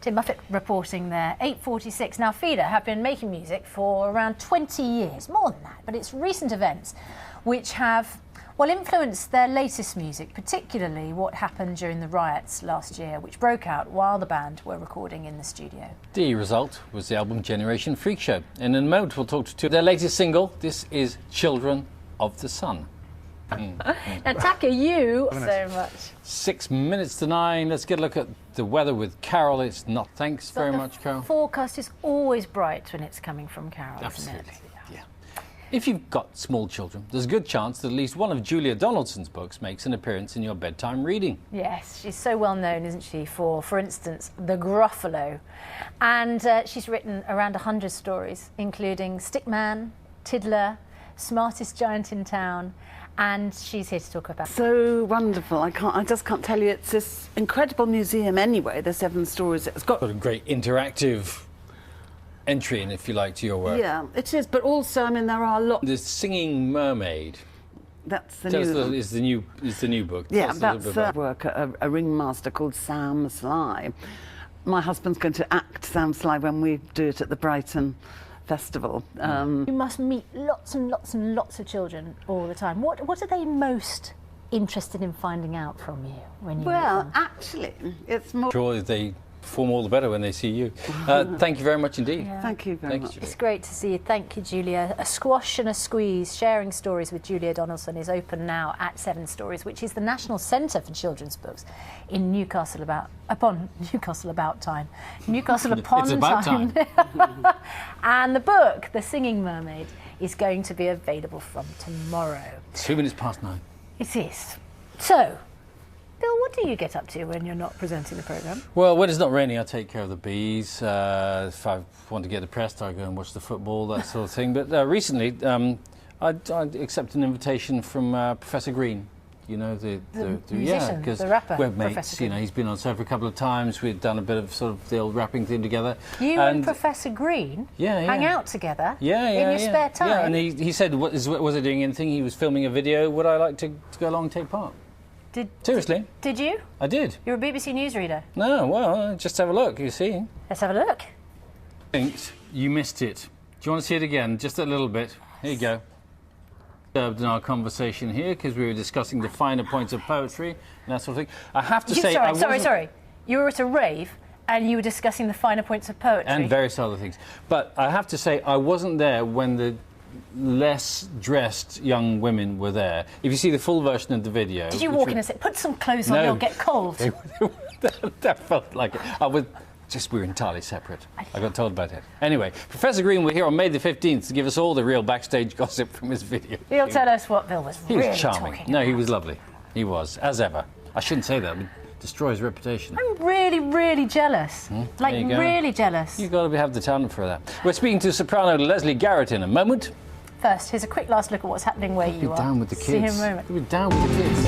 Tim Muffet reporting there, 8:46. Now, Fida have been making music for around 20 years, more than that, but it's recent events which have, well, influenced their latest music, particularly what happened during the riots last year, which broke out while the band were recording in the studio. The result was the album Generation Freak Show. And in a moment, we'll talk to their latest single. This is Children of the Sun. Now, Taka, you so much. 6 minutes to 9. Let's get a look at the weather with Carol. It's not. Thanks very much, Carol. The forecast is always bright when it's coming from Carol, Absolutely. isn't it? Yeah. If you've got small children, there's a good chance that at least one of Julia Donaldson's books makes an appearance in your bedtime reading. Yes, she's so well known, isn't she, for instance, The Gruffalo. And she's written around 100 stories, including Stickman, Tiddler, Smartest Giant in Town, and she's here to talk about. So wonderful. I just can't tell you. It's this incredible museum anyway, the 7 stories. It's got a great interactive entry in, if you like, to your work. Yeah, it is, but also, I mean, there are a lot. The Singing Mermaid. That's the new is the new book. Yeah, that's work at a ringmaster called Sam Sly. My husband's going to act Sam Sly when we do it at the Brighton Festival. You must meet lots and lots and lots of children all the time. What are they most interested in finding out from you when you meet them? Actually, it's more. Sure, they perform all the better when they see you. Thank you very much indeed. Yeah. Thank you very much. It's great to see you. Thank you, Julia. A Squash and a Squeeze, Sharing Stories with Julia Donaldson, is open now at 7 Stories, which is the National Centre for Children's Books in Newcastle upon Time. It's about time. And the book, The Singing Mermaid, is going to be available from tomorrow. 2 minutes past 9. It is. So, Bill, what do you get up to when you're not presenting the programme? Well, when it's not raining, I take care of the bees. If I want to get depressed, I go and watch the football, that sort of thing. But recently, I accepted an invitation from Professor Green. You know, the musician, because the rapper, we're mates. Professor You know, he's been on Sofa a couple of times. We've done a bit of sort of the old rapping thing together. You and Professor Green hang out together in your spare time? Yeah, and he said, was I doing anything? He was filming a video. Would I like to go along and take part? Seriously? Did you? I did. You're a BBC newsreader. No, well, just have a look, you see. Let's have a look. Thinks you missed it. Do you want to see it again? Just a little bit. Here you go. In our conversation here, because we were discussing the finer points of poetry and that sort of thing. I have to say... Sorry. You were at a rave and you were discussing the finer points of poetry. And various other things. But I have to say, I wasn't there when the less dressed young women were there. If you see the full version of the video... Did you walk in and say, put some clothes on, you'll get cold? That felt like it. We were entirely separate. I got told about it. Anyway, Professor Green will be here on May the 15th to give us all the real backstage gossip from his video. He'll tell us what Bill was really charming. talking No, about. he was lovely. He was, as ever. I shouldn't say that. It would destroy his reputation. I'm really, really jealous. Really jealous. You've got to have the talent for that. We're speaking to soprano Leslie Garrett in a moment. First, here's a quick last look at what's happening where you are. Down with the kids. See him in a moment. We're down with the kids.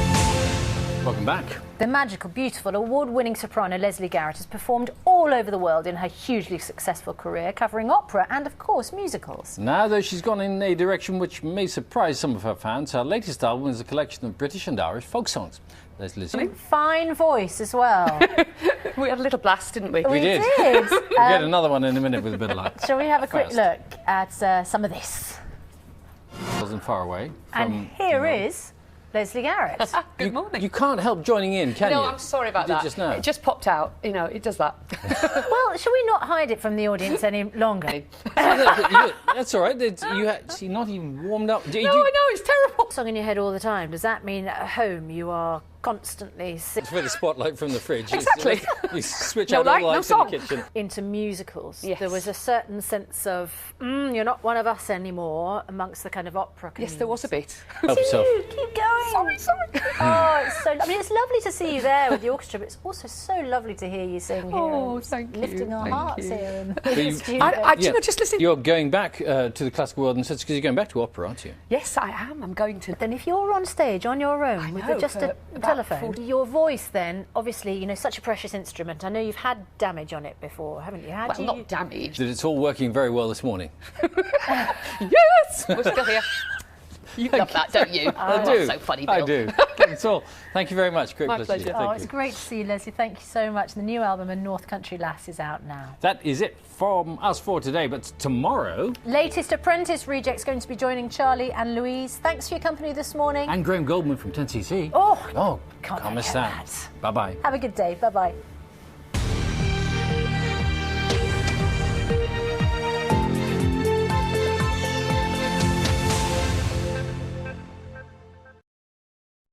Welcome back. The magical, beautiful, award-winning soprano Leslie Garrett has performed all over the world in her hugely successful career, covering opera and, of course, musicals. Now, though, she's gone in a direction which may surprise some of her fans. Her latest album is a collection of British and Irish folk songs. Let's listen. Fine voice as well. We had a little blast, didn't we? We did. We'll get another one in a minute with a bit of luck. Shall we have a quick look at some of this? Wasn't far away. And here is Leslie Garrett. Good morning. You can't help joining in, can you? No, I'm sorry about that. Just now. It just popped out. You know, it does that. Well, shall we not hide it from the audience any longer? That's all right. You're not even warmed up. I know, it's terrible. Song in your head all the time. Does that mean at home you are constantly It's where the spotlight from the fridge. Exactly. You switch No out all light, the no lights in the song. kitchen. into musicals? Yes. There was a certain sense of, you're not one of us anymore amongst the kind of opera community. Yes, there was a bit. Help yourself. Keep going. Sorry. Oh, it's so. I mean, it's lovely to see you there with the orchestra, but it's also so lovely to hear you sing here. Oh, and thank you. lifting our Thank hearts you. here. In you- the studio. You know, just listen. You're going back to the classical world, and because you're going back to opera, aren't you? Yes, I am. I'm going to. Then if you're on stage on your own I with know, just for a about telephone, 40 your voice then, obviously, you know, such a precious instrument. I know you've had damage on it before, haven't you? Well, not damaged. That it's all working very well this morning. Yes! We're still here. You love that, don't you? I do. So funny, Bill. I do. problem at all. Thank you very much. Great My pleasure. pleasure. Thank Oh, you. it's great to see you, Leslie. Thank you so much. The new album, A North Country Lass, is out now. That is it from us for today, but tomorrow... Latest Apprentice reject's going to be joining Charlie and Louise. Thanks for your company this morning. And Graham Goldman from 10cc. Oh, Can't miss forget that. Bye-bye. Have a good day. Bye-bye.